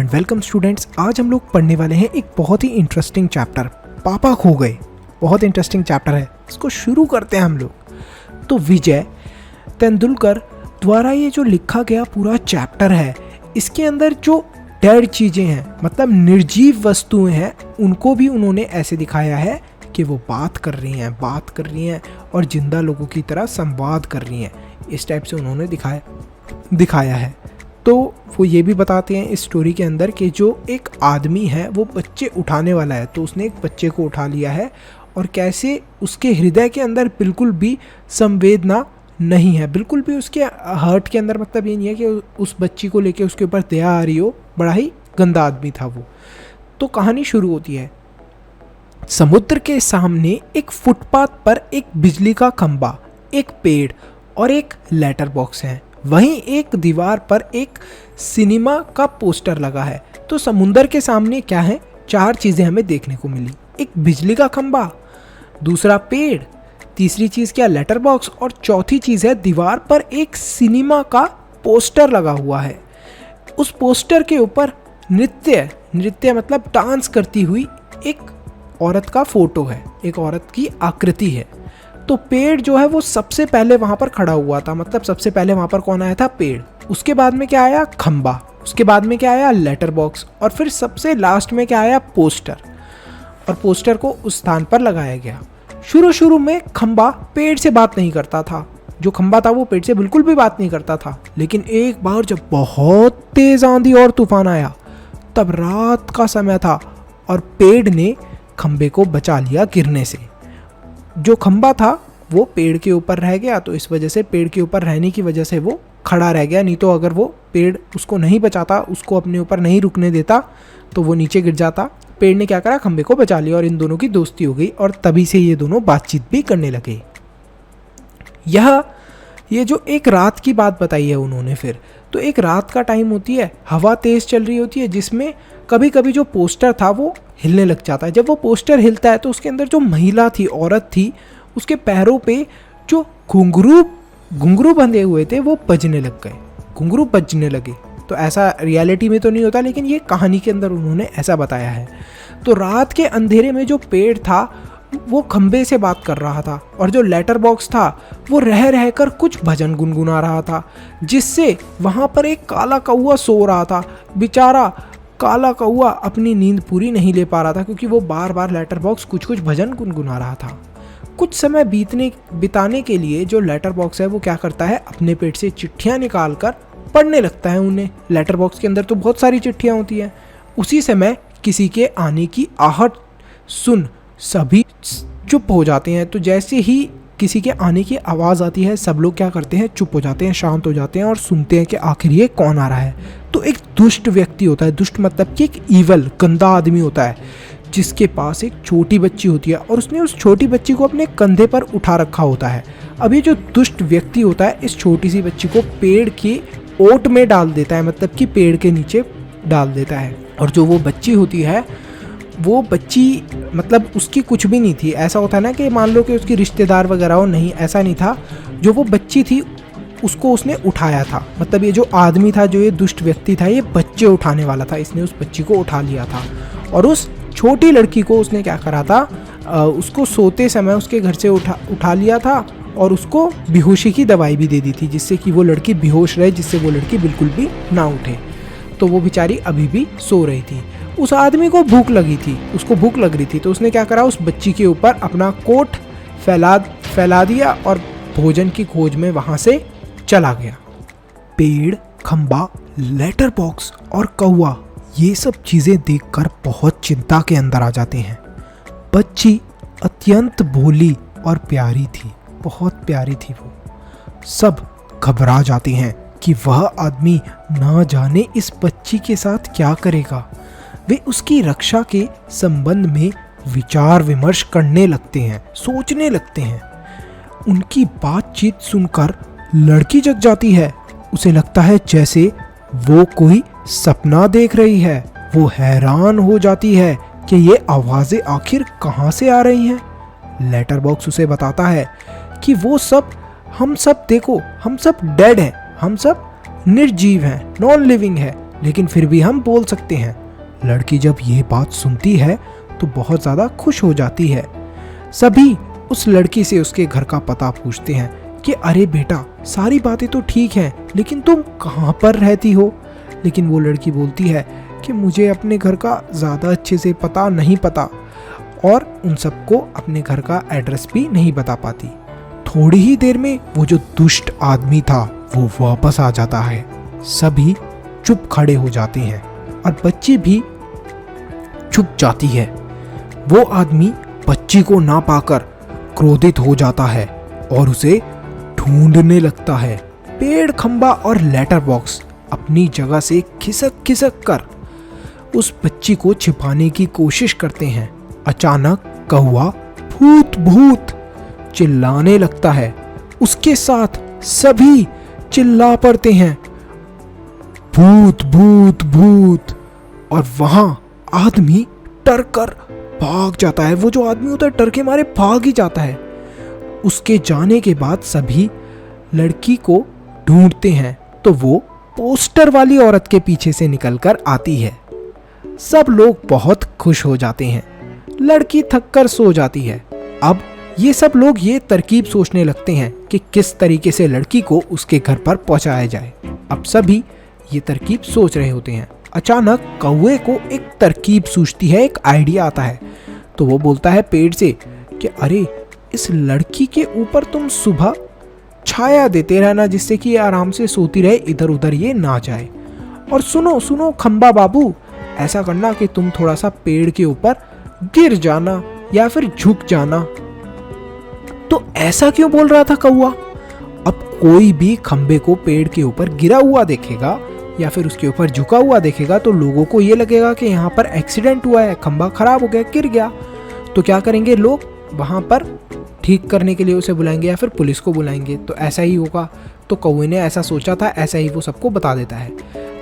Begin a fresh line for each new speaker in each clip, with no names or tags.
And welcome students. आज हम लोग पढ़ने वाले हैं एक बहुत ही इंटरेस्टिंग चैप्टर, पापा खो गए। बहुत इंटरेस्टिंग चैप्टर है, इसको शुरू करते हैं हम लोग। तो विजय तेंदुलकर द्वारा ये जो लिखा गया पूरा चैप्टर है, इसके अंदर जो डेड चीज़ें हैं, मतलब निर्जीव वस्तुएं हैं, उनको भी उन्होंने ऐसे दिखाया है कि वो बात कर रही हैं और जिंदा लोगों की तरह संवाद कर रही हैं। इस टाइप से उन्होंने दिखाया है। तो वो ये भी बताते हैं इस स्टोरी के अंदर कि जो एक आदमी है वो बच्चे उठाने वाला है, तो उसने एक बच्चे को उठा लिया है और कैसे उसके हृदय के अंदर बिल्कुल भी संवेदना नहीं है, बिल्कुल भी उसके हार्ट के अंदर, मतलब ये नहीं है कि उस बच्ची को लेके उसके ऊपर दया आ रही हो। बड़ा ही गंदा आदमी था वो। तो कहानी शुरू होती है। समुद्र के सामने एक फुटपाथ पर एक बिजली का खंबा, एक पेड़ और एक लेटर बॉक्स है। वहीं एक दीवार पर एक सिनेमा का पोस्टर लगा है। तो समुद्र के सामने क्या है, चार चीजें हमें देखने को मिली। एक बिजली का खंबा, दूसरा पेड़, तीसरी चीज क्या लेटर बॉक्स, और चौथी चीज है दीवार पर एक सिनेमा का पोस्टर लगा हुआ है। उस पोस्टर के ऊपर नृत्य मतलब डांस करती हुई एक औरत का फोटो है, एक औरत की आकृति है। तो पेड़ जो है वो सबसे पहले वहां पर खड़ा हुआ था, मतलब सबसे पहले वहां पर कौन आया था, पेड़। उसके बाद में क्या आया, खंबा। उसके बाद में क्या आया, लेटर बॉक्स। और फिर सबसे लास्ट में क्या आया, पोस्टर। और पोस्टर को उस स्थान पर लगाया गया। शुरू में खंबा पेड़ से बात नहीं करता था, जो खंबा था वो पेड़ से बिल्कुल भी बात नहीं करता था। लेकिन एक बार जब बहुत तेज आंधी और तूफान आया, तब रात का समय था और पेड़ ने खंबे को बचा लिया गिरने से। जो खंबा था वो पेड़ के ऊपर रह गया, तो इस वजह से पेड़ के ऊपर रहने की वजह से वो खड़ा रह गया। नहीं तो अगर वो पेड़ उसको नहीं बचाता, उसको अपने ऊपर नहीं रुकने देता, तो वो नीचे गिर जाता। पेड़ ने क्या करा, खंबे को बचा लिया और इन दोनों की दोस्ती हो गई और तभी से ये दोनों बातचीत भी करने लगे। ये जो एक रात की बात बताई है उन्होंने, फिर तो एक रात का टाइम होती है, हवा तेज चल रही होती है, जिसमें कभी कभी जो पोस्टर था वो हिलने लग जाता है। जब वो पोस्टर हिलता है तो उसके अंदर जो महिला थी, औरत थी, उसके पैरों पे जो घुंघरू बंधे हुए थे वो बजने लग गए, घुंघरू बजने लगे। तो ऐसा रियलिटी में तो नहीं होता, लेकिन ये कहानी के अंदर उन्होंने ऐसा बताया है। तो रात के अंधेरे में जो पेड़ था वो खंबे से बात कर रहा था, और जो लेटर बॉक्स था वो रह कर कुछ भजन गुनगुना रहा था, जिससे वहां पर एक काला कौवा सो रहा था। बेचारा काला कौवा अपनी नींद पूरी नहीं ले पा रहा था, क्योंकि वो बार बार लेटर बॉक्स कुछ भजन गुनगुना रहा था। कुछ समय बिताने के लिए जो लेटर बॉक्स है वो क्या करता है, अपने पेट से चिट्ठियां निकाल कर पढ़ने लगता है उन्हें। लेटर बॉक्स के अंदर तो बहुत सारी चिट्ठियां होती हैं। उसी समय किसी के आने की आहट सुन सभी चुप हो जाते हैं। तो जैसे ही किसी के आने की आवाज़ आती है, सब लोग क्या करते हैं, चुप हो जाते हैं, शांत हो जाते हैं और सुनते हैं कि आखिर ये कौन आ रहा है। तो एक दुष्ट व्यक्ति होता है, दुष्ट मतलब कि एक ईवल, गंदा आदमी होता है, जिसके पास एक छोटी बच्ची होती है और उसने उस छोटी बच्ची को अपने कंधे पर उठा रखा होता है। अब ये जो दुष्ट व्यक्ति होता है इस छोटी सी बच्ची को पेड़ के ओट में डाल देता है, मतलब कि पेड़ के नीचे डाल देता है। और जो वो बच्ची होती है, वो बच्ची मतलब उसकी कुछ भी नहीं थी। ऐसा होता है ना कि मान लो कि उसकी रिश्तेदार वगैरह हो, नहीं, ऐसा नहीं था। जो वो बच्ची थी उसको उसने उठाया था, मतलब ये जो आदमी था, जो ये दुष्ट व्यक्ति था, ये बच्चे उठाने वाला था। इसने उस बच्ची को उठा लिया था और उस छोटी लड़की को उसने क्या करा था, उसको सोते समय उसके घर से उठा लिया था और उसको बेहोशी की दवाई भी दे दी थी, जिससे कि वो लड़की बेहोश रहे, जिससे वो लड़की बिल्कुल भी ना उठे। तो वो बेचारी अभी भी सो रही थी। उस आदमी को भूख लगी थी, उसको भूख लग रही थी, तो उसने क्या करा, उस बच्ची के ऊपर अपना कोट फैला दिया और भोजन की खोज में वहां से चला गया। पेड़, खंबा, लेटर बॉक्स और कौवा, ये सब चीजें देखकर बहुत चिंता के अंदर आ जाते हैं। बच्ची अत्यंत भोली और प्यारी थी, बहुत प्यारी थी वो। सब घबरा जाते हैं कि वह आदमी ना जाने इस बच्ची के साथ क्या करेगा। वे उसकी रक्षा के संबंध में विचार विमर्श करने लगते हैं, सोचने लगते हैं। उनकी बातचीत सुनकर लड़की जग जाती है। उसे लगता है जैसे वो कोई सपना देख रही है। वो हैरान हो जाती है कि ये आवाजें आखिर कहाँ से आ रही हैं। लेटर बॉक्स उसे बताता है कि वो सब, हम सब देखो, हम सब डेड हैं, हम सब निर्जीव हैं, नॉन लिविंग है, लेकिन फिर भी हम बोल सकते हैं। लड़की जब ये बात सुनती है तो बहुत ज़्यादा खुश हो जाती है। सभी उस लड़की से उसके घर का पता पूछते हैं कि अरे बेटा, सारी बातें तो ठीक हैं, लेकिन तुम कहाँ पर रहती हो? लेकिन वो लड़की बोलती है कि मुझे अपने घर का ज़्यादा अच्छे से पता नहीं पता, और उन सबको अपने घर का एड्रेस भी नहीं बता पाती। थोड़ी ही देर में वो जो दुष्ट आदमी था वो वापस आ जाता है। सभी चुप खड़े हो जाते हैं और बच्ची भी चुप जाती है। वो आदमी बच्ची को ना पाकर क्रोधित हो जाता है और उसे ढूंढने लगता है। पेड़, खंबा और लेटर बॉक्स अपनी जगह से खिसक खिसक कर उस बच्ची को छिपाने की कोशिश करते हैं। अचानक कौवा भूत भूत चिल्लाने लगता है। उसके साथ सभी चिल्ला पड़ते हैं, भूत भूत भूत। और वहां आदमी डर कर भाग जाता है। वो जो आदमी होता है डर के मारे भाग ही जाता है। उसके जाने के बाद सभी लड़की को ढूंढते हैं तो वो पोस्टर वाली औरत के पीछे से निकलकर आती है। सब लोग बहुत खुश हो जाते हैं। लड़की थक कर सो जाती है। अब ये सब लोग ये तरकीब सोचने लगते हैं कि किस तरीके से लड़की को उसके घर पर पहुंचाया जाए। अब सभी ये तरकीब सोच रहे होते हैं। अचानक कौवे को एक तरकीब सूझती है, एक आइडिया आता है। तो वो बोलता है पेड़ से कि अरे, इस लड़की के ऊपर तुम सुबह छाया देते रहना, जिससे कि ये आराम से सोती रहे, इधर उधर ये ना जाए। और सुनो सुनो खंबा बाबू, ऐसा करना कि तुम थोड़ा सा पेड़ के ऊपर गिर जाना या फिर झुक जाना। तो ऐसा क्यों बोल रहा था कौवा? अब कोई भी खंबे को पेड़ के ऊपर गिरा हुआ देखेगा या फिर उसके ऊपर झुका हुआ देखेगा तो लोगों को ये लगेगा कि यहाँ पर एक्सीडेंट हुआ है, खंबा खराब हो गया, गिर गया। तो क्या करेंगे लोग? वहाँ पर ठीक करने के लिए उसे बुलाएंगे या फिर पुलिस को बुलाएंगे। तो ऐसा ही होगा। तो कौवे ने ऐसा सोचा था, ऐसा ही वो सबको बता देता है।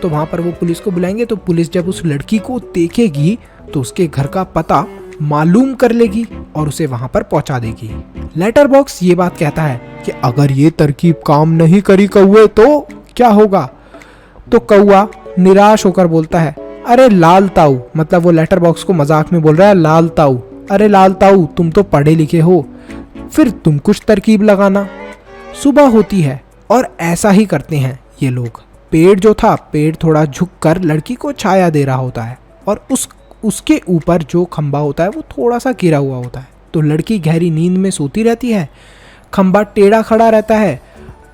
तो वहाँ पर वो पुलिस को बुलाएंगे। तो पुलिस जब उस लड़की को देखेगी तो उसके घर का पता मालूम कर लेगी और उसे वहाँ पर पहुँचा देगी। लेटर बॉक्स ये बात कहता है कि अगर ये तरकीब काम नहीं करी कौवे तो क्या होगा? तो कौवा निराश होकर बोलता है, अरे लाल ताऊ, मतलब वो लेटर बॉक्स को मजाक में बोल रहा है, लाल ताऊ, अरे लाल ताऊ, तुम तो पढ़े लिखे हो, फिर तुम कुछ तरकीब लगाना। सुबह होती है और ऐसा ही करते हैं ये लोग। पेड़ जो था, पेड़ थोड़ा झुककर लड़की को छाया दे रहा होता है और उसके ऊपर जो खंबा होता है वो थोड़ा सा गिरा हुआ होता है। तो लड़की गहरी नींद में सोती रहती है, खंबा टेढ़ा खड़ा रहता है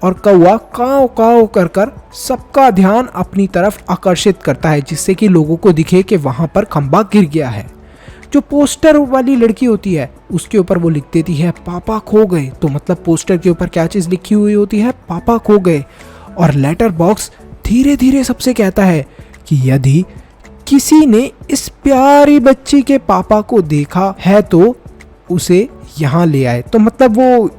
और कौवा काव काव कर कर सबका ध्यान अपनी तरफ आकर्षित करता है, जिससे कि लोगों को दिखे कि वहां पर खंबा गिर गया है। जो पोस्टर वाली लड़की होती है उसके ऊपर वो लिख देती है पापा खो गए। तो मतलब पोस्टर के ऊपर क्या चीज़ लिखी हुई होती है? पापा खो गए। और लेटर बॉक्स धीरे धीरे सबसे कहता है कि यदि किसी ने इस प्यारी बच्ची के पापा को देखा है तो उसे यहाँ ले आए। तो मतलब वो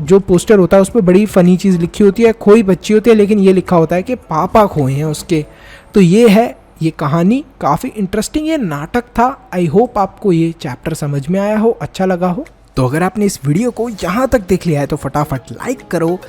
जो पोस्टर होता है उस पर बड़ी फनी चीज़ लिखी होती है, खोई बच्ची होती है, लेकिन ये लिखा होता है कि पापा खोए हैं उसके। तो ये है ये कहानी, काफ़ी इंटरेस्टिंग ये नाटक था। आई होप आपको ये चैप्टर समझ में आया हो, अच्छा लगा हो। तो अगर आपने इस वीडियो को यहाँ तक देख लिया है तो फटाफट लाइक करो,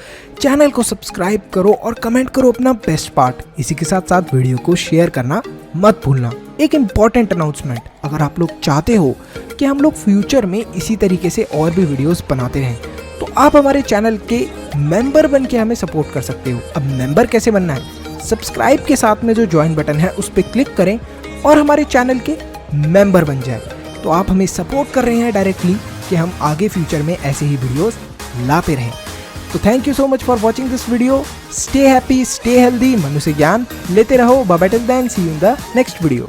चैनल को सब्सक्राइब करो और कमेंट करो अपना बेस्ट पार्ट। इसी के साथ साथ वीडियो को शेयर करना मत भूलना। एक इम्पॉर्टेंट अनाउंसमेंट, अगर आप लोग चाहते हो कि हम लोग फ्यूचर में इसी तरीके से और भी वीडियोस बनाते रहें तो आप हमारे चैनल के मेंबर बन के हमें सपोर्ट कर सकते हो। अब मेंबर कैसे बनना है? सब्सक्राइब के साथ में जो ज्वाइन बटन है उस पर क्लिक करें और हमारे चैनल के मेंबर बन जाए। तो आप हमें सपोर्ट कर रहे हैं डायरेक्टली कि हम आगे फ्यूचर में ऐसे ही वीडियोस लाते रहें। तो thank you so much for watching this video. Stay happy, stay healthy, मनुष्य ज्ञान लेते रहो। Bye bye till then, see you in the next video.